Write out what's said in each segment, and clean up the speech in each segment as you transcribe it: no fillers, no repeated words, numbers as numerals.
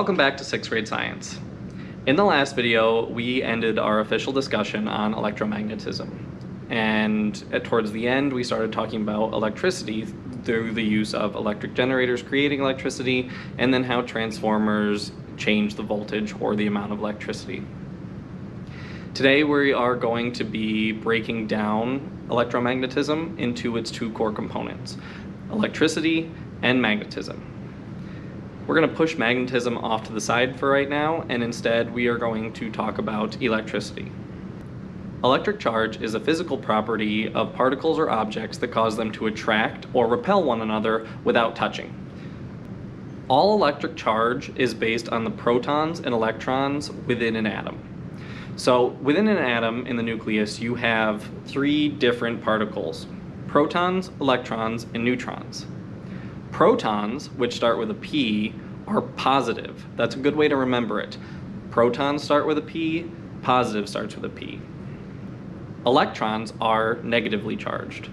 Welcome back to 6th grade science. In the last video, we ended our official discussion on electromagnetism. And towards the end, we started talking about electricity through the use of electric generators creating electricity, and then how transformers change the voltage or the amount of electricity. Today, we are going to be breaking down electromagnetism into its two core components, electricity and magnetism. We're going to push magnetism off to the side for right now, and instead we are going to talk about electricity. Electric charge is a physical property of particles or objects that cause them to attract or repel one another without touching. All electric charge is based on the protons and electrons within an atom. So within an atom in the nucleus, you have three different particles: protons, electrons, and neutrons. Protons, which start with a P, are positive. That's a good way to remember it. Protons start with a P, positive starts with a P. Electrons are negatively charged.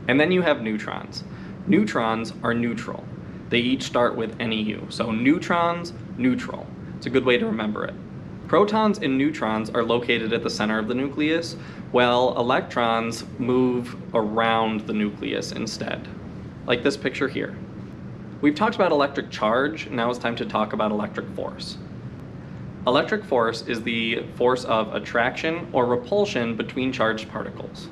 And then you have neutrons. Neutrons are neutral. They each start with NEU. So neutrons, neutral. It's a good way to remember it. Protons and neutrons are located at the center of the nucleus, while electrons move around the nucleus instead, like this picture here. We've talked about electric charge, now it's time to talk about electric force. Electric force is the force of attraction or repulsion between charged particles.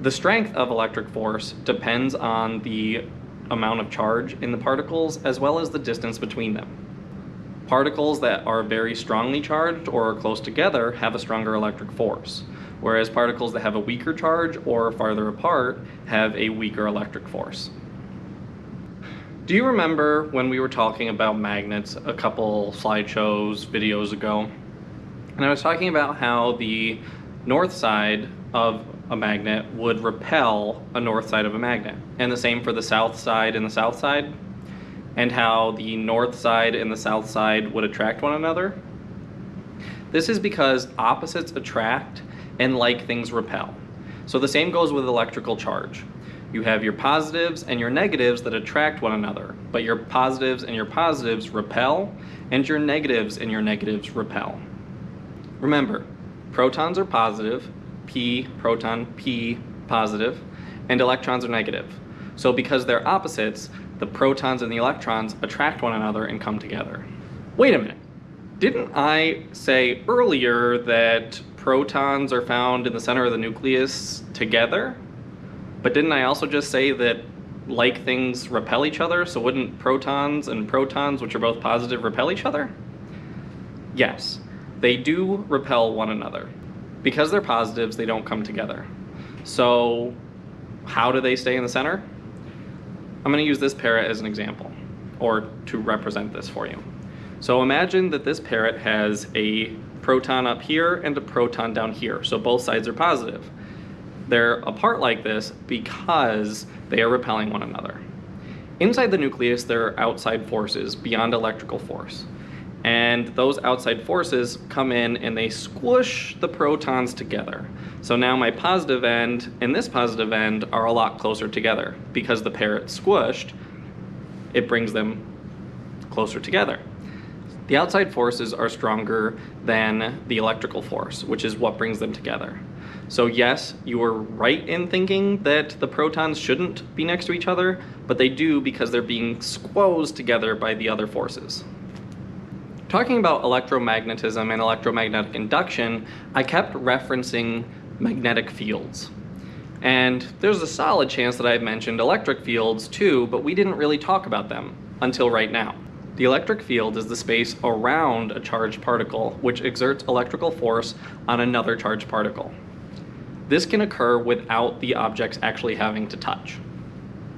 The strength of electric force depends on the amount of charge in the particles as well as the distance between them. Particles that are very strongly charged or are close together have a stronger electric force, whereas particles that have a weaker charge or are farther apart have a weaker electric force. Do you remember when we were talking about magnets a couple slideshows, videos ago? And I was talking about how the north side of a magnet would repel a north side of a magnet, and the same for the south side and the south side, and how the north side and the south side would attract one another. This is because opposites attract and like things repel. So the same goes with electrical charge. You have your positives and your negatives that attract one another, but your positives and your positives repel, and your negatives and your negatives repel. Remember, protons are positive, P proton, P positive, and electrons are negative. So because they're opposites, the protons and the electrons attract one another and come together. Wait a minute, didn't I say earlier that protons are found in the center of the nucleus together? But didn't I also just say that like things repel each other? So wouldn't protons and protons, which are both positive, repel each other? Yes, they do repel one another. Because they're positives, they don't come together. So how do they stay in the center? I'm going to use this parrot as an example, or to represent this for you. So imagine that this parrot has a proton up here and a proton down here, so both sides are positive. They're apart like this because they are repelling one another. Inside the nucleus, there are outside forces beyond electrical force. And those outside forces come in and they squish the protons together. So now my positive end and this positive end are a lot closer together. Because the parrot squished, it brings them closer together. The outside forces are stronger than the electrical force, which is what brings them together. So yes, you were right in thinking that the protons shouldn't be next to each other, but they do because they're being squozed together by the other forces. Talking about electromagnetism and electromagnetic induction, I kept referencing magnetic fields. And there's a solid chance that I've mentioned electric fields too, but we didn't really talk about them until right now. The electric field is the space around a charged particle which exerts electrical force on another charged particle. This can occur without the objects actually having to touch.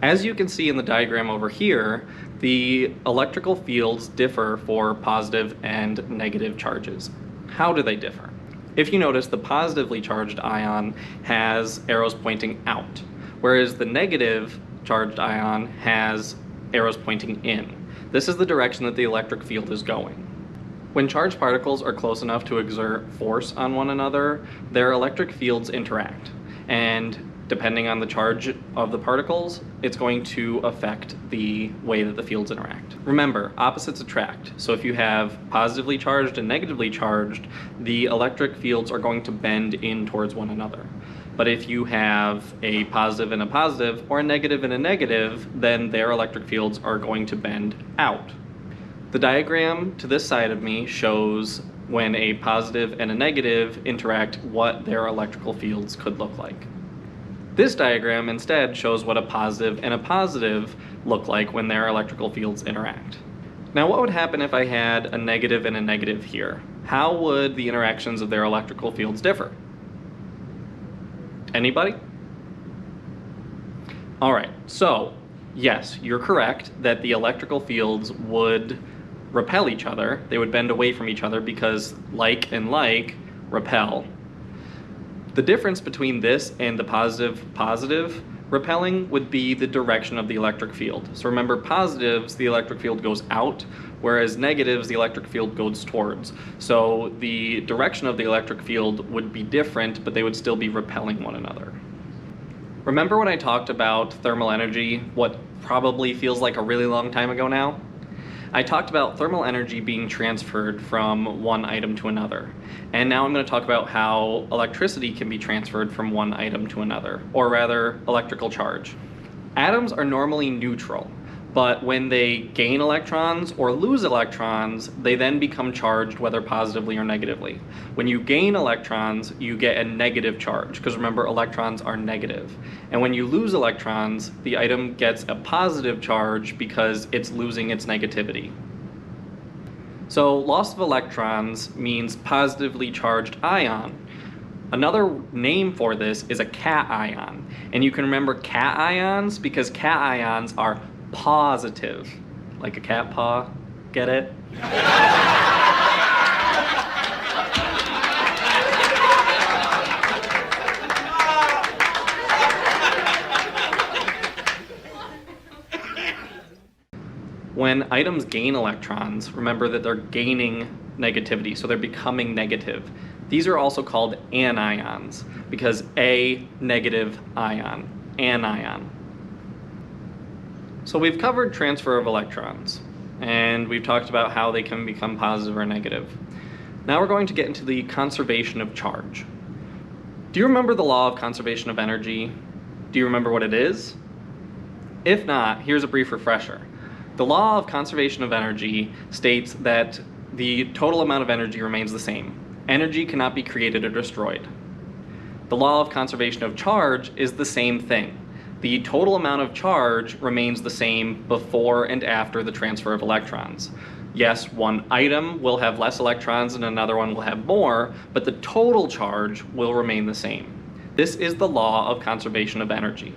As you can see in the diagram over here, the electrical fields differ for positive and negative charges. How do they differ? If you notice, the positively charged ion has arrows pointing out, whereas the negative charged ion has arrows pointing in. This is the direction that the electric field is going. When charged particles are close enough to exert force on one another, their electric fields interact. And depending on the charge of the particles, it's going to affect the way that the fields interact. Remember, opposites attract. So if you have positively charged and negatively charged, the electric fields are going to bend in towards one another. But if you have a positive and a positive, or a negative and a negative, then their electric fields are going to bend out. The diagram to this side of me shows when a positive and a negative interact, what their electrical fields could look like. This diagram instead shows what a positive and a positive look like when their electrical fields interact. Now, what would happen if I had a negative and a negative here? How would the interactions of their electrical fields differ? Anybody? All right, so yes, you're correct that the electrical fields would repel each other. They would bend away from each other because like and like repel. The difference between this and the positive repelling would be the direction of the electric field. So remember, positives, the electric field goes out, whereas negatives, the electric field goes towards. So the direction of the electric field would be different, but they would still be repelling one another. Remember when I talked about thermal energy, what probably feels like a really long time ago now? I talked about thermal energy being transferred from one item to another. And now I'm going to talk about how electricity can be transferred from one item to another, or rather, electrical charge. Atoms are normally neutral, but when they gain electrons or lose electrons, they then become charged, whether positively or negatively. When you gain electrons, you get a negative charge, because remember, electrons are negative. And when you lose electrons, the item gets a positive charge because it's losing its negativity. So loss of electrons means positively charged ion. Another name for this is a cation. And you can remember cations because cations are positive. Like a cat paw, get it? When items gain electrons, remember that they're gaining negativity, so they're becoming negative. These are also called anions, because a negative ion, anion. So we've covered transfer of electrons, and we've talked about how they can become positive or negative. Now we're going to get into the conservation of charge. Do you remember the law of conservation of energy? Do you remember what it is? If not, here's a brief refresher. The law of conservation of energy states that the total amount of energy remains the same. Energy cannot be created or destroyed. The law of conservation of charge is the same thing. The total amount of charge remains the same before and after the transfer of electrons. Yes, one item will have less electrons and another one will have more, but the total charge will remain the same. This is the law of conservation of energy.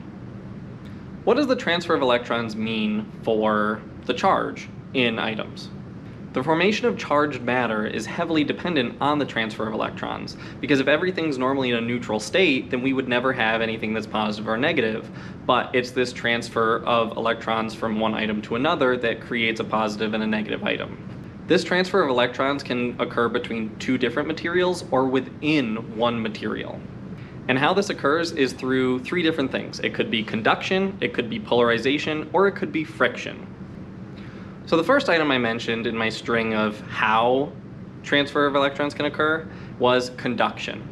What does the transfer of electrons mean for the charge in items? The formation of charged matter is heavily dependent on the transfer of electrons, because if everything's normally in a neutral state, then we would never have anything that's positive or negative. But it's this transfer of electrons from one item to another that creates a positive and a negative item. This transfer of electrons can occur between two different materials or within one material. And how this occurs is through three different things. It could be conduction, it could be polarization, or it could be friction. So the first item I mentioned in my string of how transfer of electrons can occur was conduction.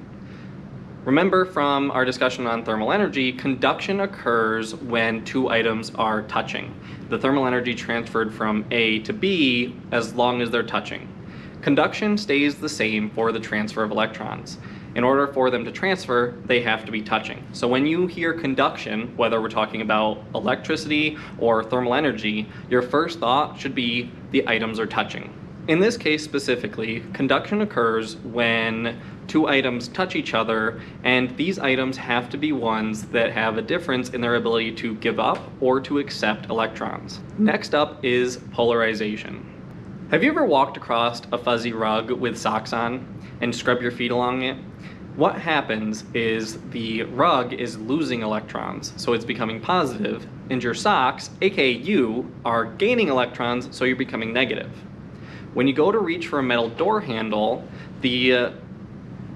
Remember from our discussion on thermal energy, conduction occurs when two items are touching. The thermal energy transferred from A to B as long as they're touching. Conduction stays the same for the transfer of electrons. In order for them to transfer, they have to be touching. So when you hear conduction, whether we're talking about electricity or thermal energy, your first thought should be the items are touching. In this case specifically, conduction occurs when two items touch each other, and these items have to be ones that have a difference in their ability to give up or to accept electrons. Next up is polarization. Have you ever walked across a fuzzy rug with socks on and scrub your feet along it? What happens is the rug is losing electrons, so it's becoming positive, and your socks, aka you, are gaining electrons, so you're becoming negative. When you go to reach for a metal door handle, the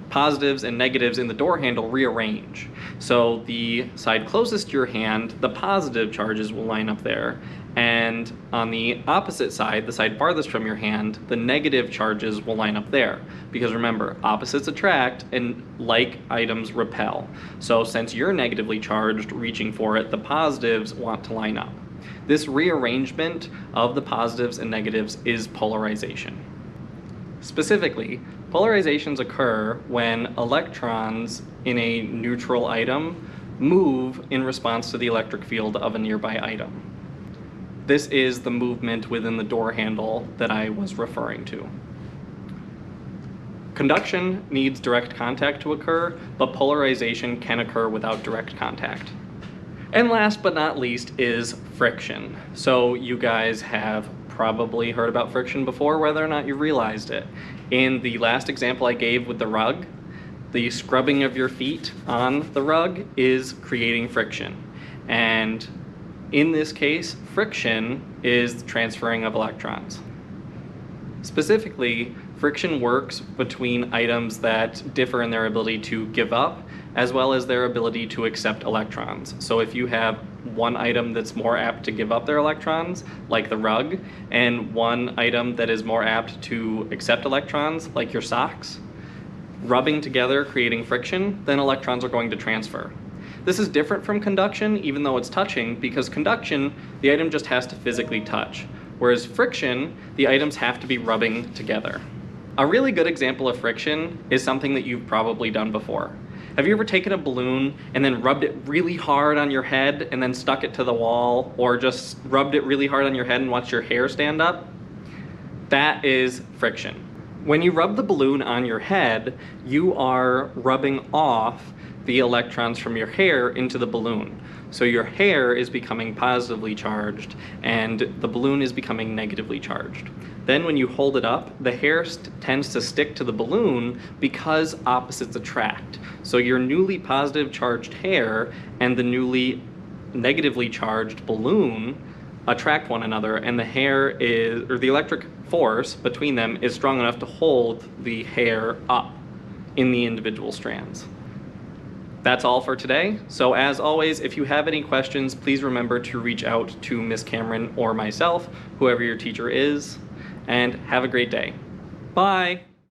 positives and negatives in the door handle rearrange. So the side closest to your hand, the positive charges will line up there, and on the opposite side, the side farthest from your hand, the negative charges will line up there. Because remember, opposites attract and like items repel. So since you're negatively charged reaching for it, the positives want to line up. This rearrangement of the positives and negatives is polarization. Specifically, polarizations occur when electrons in a neutral item move in response to the electric field of a nearby item. This is the movement within the door handle that I was referring to. Conduction needs direct contact to occur, but polarization can occur without direct contact. And last but not least is friction. So you guys have probably heard about friction before, whether or not you realized it. In the last example I gave with the rug, the scrubbing of your feet on the rug is creating friction. And in this case, friction is the transferring of electrons. Specifically, friction works between items that differ in their ability to give up, as well as their ability to accept electrons. So if you have one item that's more apt to give up their electrons, like the rug, and one item that is more apt to accept electrons, like your socks, rubbing together creating friction, then electrons are going to transfer. This is different from conduction, even though it's touching, because conduction, the item just has to physically touch, whereas friction, the items have to be rubbing together. A really good example of friction is something that you've probably done before. Have you ever taken a balloon and then rubbed it really hard on your head and then stuck it to the wall, or just rubbed it really hard on your head and watched your hair stand up? That is friction. When you rub the balloon on your head, you are rubbing off the electrons from your hair into the balloon. So your hair is becoming positively charged and the balloon is becoming negatively charged. Then when you hold it up, the hair tends to stick to the balloon because opposites attract. So your newly positive charged hair and the newly negatively charged balloon attract one another, and the hair is, or the electric force between them is strong enough to hold the hair up in the individual strands. That's all for today. So as always, if you have any questions, please remember to reach out to Miss Cameron or myself, whoever your teacher is, and have a great day. Bye.